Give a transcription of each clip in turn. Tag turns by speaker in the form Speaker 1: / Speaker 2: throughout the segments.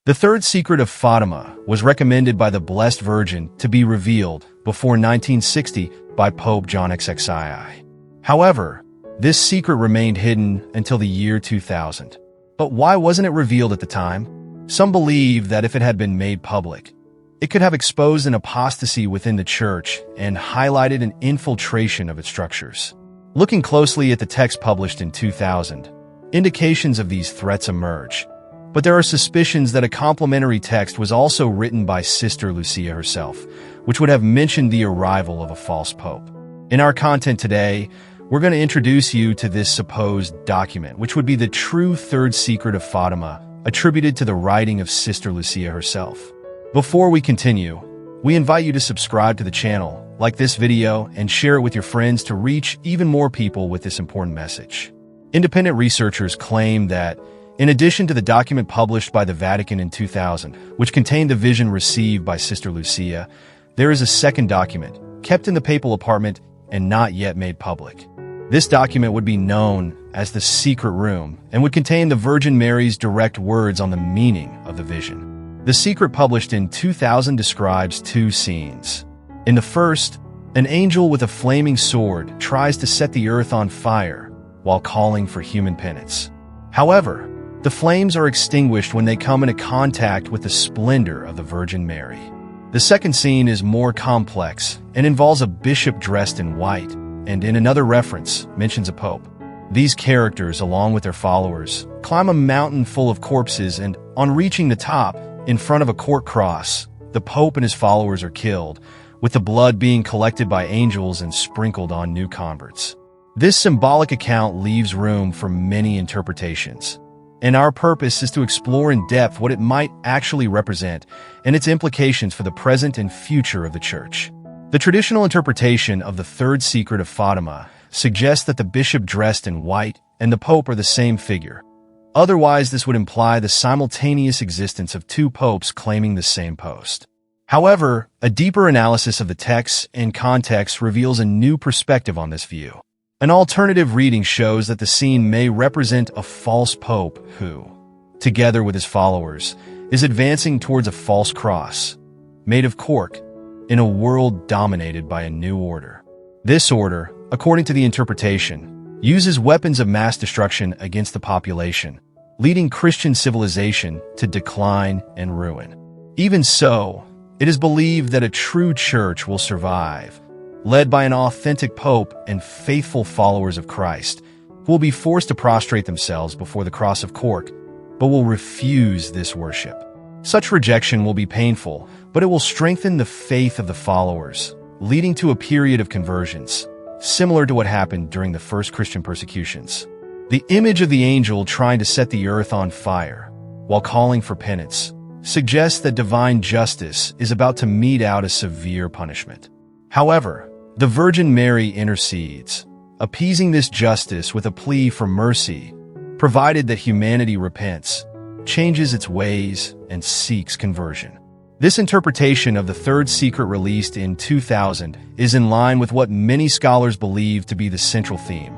Speaker 1: The Third Secret of Fatima was recommended by the Blessed Virgin to be revealed before 1960 by Pope John XXIII. However, this secret remained hidden until the year 2000. But why wasn't it revealed at the time? Some believe that if it had been made public, it could have exposed an apostasy within the church and highlighted an infiltration of its structures. Looking closely at the text published in 2000, indications of these threats emerge. But there are suspicions that a complementary text was also written by Sister Lucia herself, which would have mentioned the arrival of a false pope. In our content today, we're going to introduce you to this supposed document, which would be the true Third Secret of Fatima, attributed to the writing of Sister Lucia herself. Before we continue, we invite you to subscribe to the channel, like this video, and share it with your friends to reach even more people with this important message. Independent researchers claim that, in addition to the document published by the Vatican in 2000, which contained the vision received by Sister Lucia, there is a second document, kept in the papal apartment and not yet made public. This document would be known as the Secret Room and would contain the Virgin Mary's direct words on the meaning of the vision. The secret published in 2000 describes two scenes. In the first, an angel with a flaming sword tries to set the earth on fire while calling for human penance. However, the flames are extinguished when they come into contact with the splendor of the Virgin Mary. The second scene is more complex and involves a bishop dressed in white, and in another reference, mentions a pope. These characters, along with their followers, climb a mountain full of corpses, and on reaching the top, in front of a court cross, the pope and his followers are killed, with the blood being collected by angels and sprinkled on new converts. This symbolic account leaves room for many interpretations, and our purpose is to explore in depth what it might actually represent and its implications for the present and future of the Church. The traditional interpretation of the Third Secret of Fatima suggests that the bishop dressed in white and the pope are the same figure. Otherwise, this would imply the simultaneous existence of two popes claiming the same post. However, a deeper analysis of the text and context reveals a new perspective on this view. An alternative reading shows that the scene may represent a false pope who, together with his followers, is advancing towards a false cross, made of cork, in a world dominated by a new order. This order, according to the interpretation, uses weapons of mass destruction against the population, leading Christian civilization to decline and ruin. Even so, it is believed that a true church will survive, led by an authentic pope and faithful followers of Christ, who will be forced to prostrate themselves before the cross of cork, but will refuse this worship. Such rejection will be painful, but it will strengthen the faith of the followers, leading to a period of conversions, similar to what happened during the first Christian persecutions. The image of the angel trying to set the earth on fire, while calling for penance, suggests that divine justice is about to mete out a severe punishment. However, the Virgin Mary intercedes, appeasing this justice with a plea for mercy, provided that humanity repents, changes its ways, and seeks conversion. This interpretation of the Third Secret released in 2000 is in line with what many scholars believe to be the central theme: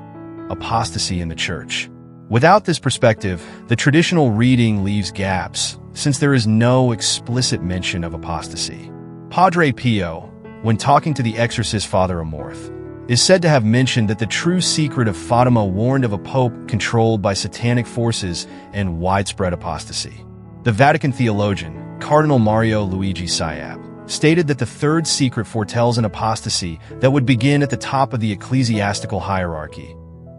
Speaker 1: apostasy in the Church. Without this perspective, the traditional reading leaves gaps, since there is no explicit mention of apostasy. Padre Pio, when talking to the exorcist Father Amorth, is said to have mentioned that the true secret of Fatima warned of a pope controlled by satanic forces and widespread apostasy. The Vatican theologian, Cardinal Mario Luigi Siab, stated that the Third Secret foretells an apostasy that would begin at the top of the ecclesiastical hierarchy,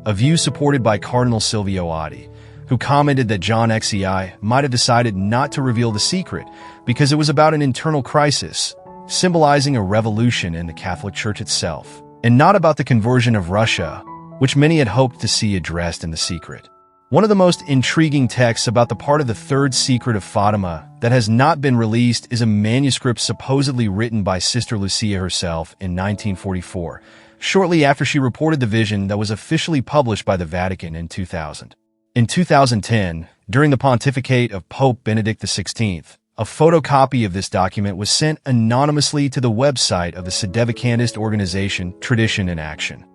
Speaker 1: a view supported by Cardinal Silvio Adi, who commented that John XXIII might have decided not to reveal the secret because it was about an internal crisis, symbolizing a revolution in the Catholic Church itself, and not about the conversion of Russia, which many had hoped to see addressed in the secret. One of the most intriguing texts about the part of the Third Secret of Fatima that has not been released is a manuscript supposedly written by Sister Lucia herself in 1944, shortly after she reported the vision that was officially published by the Vatican in 2000. In 2010, during the pontificate of Pope Benedict XVI, a photocopy of this document was sent anonymously to the website of the sedevacantist organization Tradition in Action.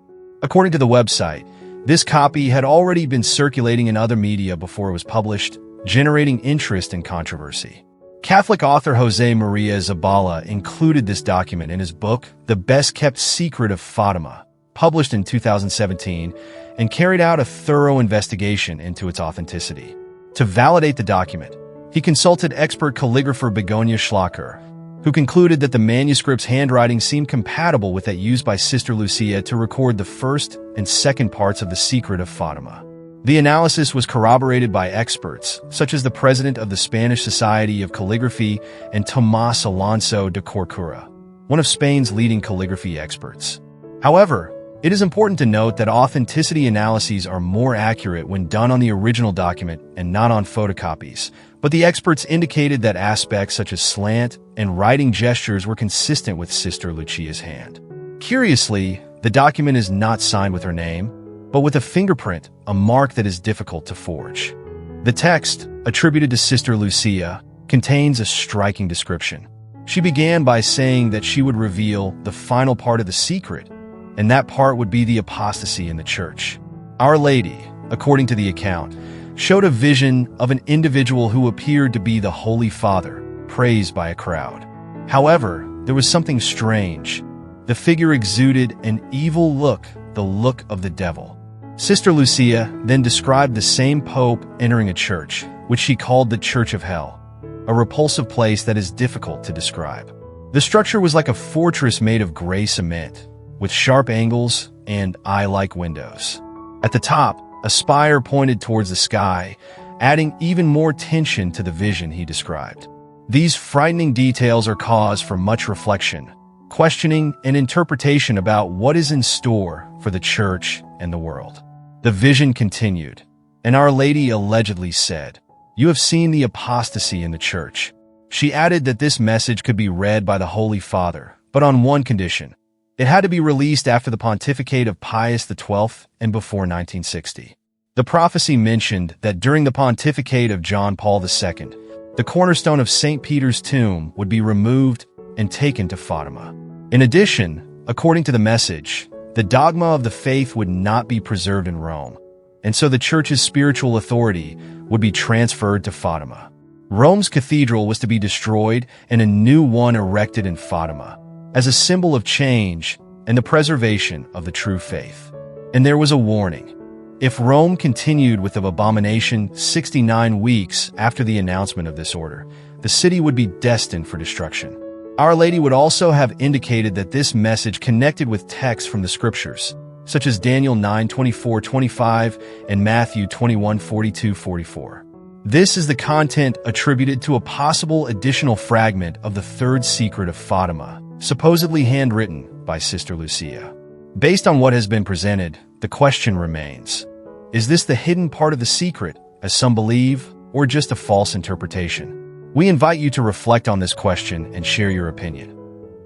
Speaker 1: According to the website, this copy had already been circulating in other media before it was published, generating interest and controversy. Catholic author Jose Maria Zabala included this document in his book, The Best-Kept Secret of Fatima, published in 2017, and carried out a thorough investigation into its authenticity. To validate the document, he consulted expert calligrapher Begonia Schlacher, who concluded that the manuscript's handwriting seemed compatible with that used by Sister Lucia to record the first and second parts of the Secret of Fatima. The analysis was corroborated by experts, such as the president of the Spanish Society of Calligraphy and Tomás Alonso de Corcura, one of Spain's leading calligraphy experts. However, it is important to note that authenticity analyses are more accurate when done on the original document and not on photocopies, but the experts indicated that aspects such as slant and writing gestures were consistent with Sister Lucia's hand. Curiously, the document is not signed with her name, but with a fingerprint, a mark that is difficult to forge. The text, attributed to Sister Lucia, contains a striking description. She began by saying that she would reveal the final part of the secret, and that part would be the apostasy in the church. Our Lady, according to the account, showed a vision of an individual who appeared to be the Holy Father, praised by a crowd. However, there was something strange. The figure exuded an evil look, the look of the devil. Sister Lucia then described the same pope entering a church, which she called the Church of Hell, a repulsive place that is difficult to describe. The structure was like a fortress made of gray cement, with sharp angles and eye-like windows. At the top, a spire pointed towards the sky, adding even more tension to the vision he described. These frightening details are cause for much reflection, questioning, and interpretation about what is in store for the church and the world. The vision continued, and Our Lady allegedly said, "You have seen the apostasy in the church." She added that this message could be read by the Holy Father, but on one condition. It had to be released after the pontificate of Pius XII and before 1960. The prophecy mentioned that during the pontificate of John Paul II, the cornerstone of St. Peter's tomb would be removed and taken to Fatima. In addition, according to the message, the dogma of the faith would not be preserved in Rome, and so the Church's spiritual authority would be transferred to Fatima. Rome's cathedral was to be destroyed and a new one erected in Fatima, as a symbol of change and the preservation of the true faith. And there was a warning. If Rome continued with the abomination 69 weeks after the announcement of this order, the city would be destined for destruction. Our Lady would also have indicated that this message connected with texts from the scriptures, such as Daniel 9:24-25 and Matthew 21:42-44. This is the content attributed to a possible additional fragment of the Third Secret of Fatima, supposedly handwritten by Sister Lucia. Based on what has been presented, the question remains, is this the hidden part of the secret, as some believe, or just a false interpretation? We invite you to reflect on this question and share your opinion.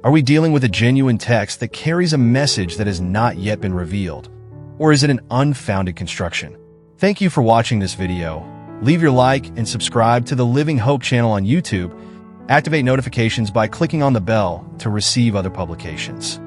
Speaker 1: Are we dealing with a genuine text that carries a message that has not yet been revealed? Or is it an unfounded construction? Thank you for watching this video. Leave your like and subscribe to the Living Hope channel on YouTube. Activate notifications by clicking on the bell to receive other publications.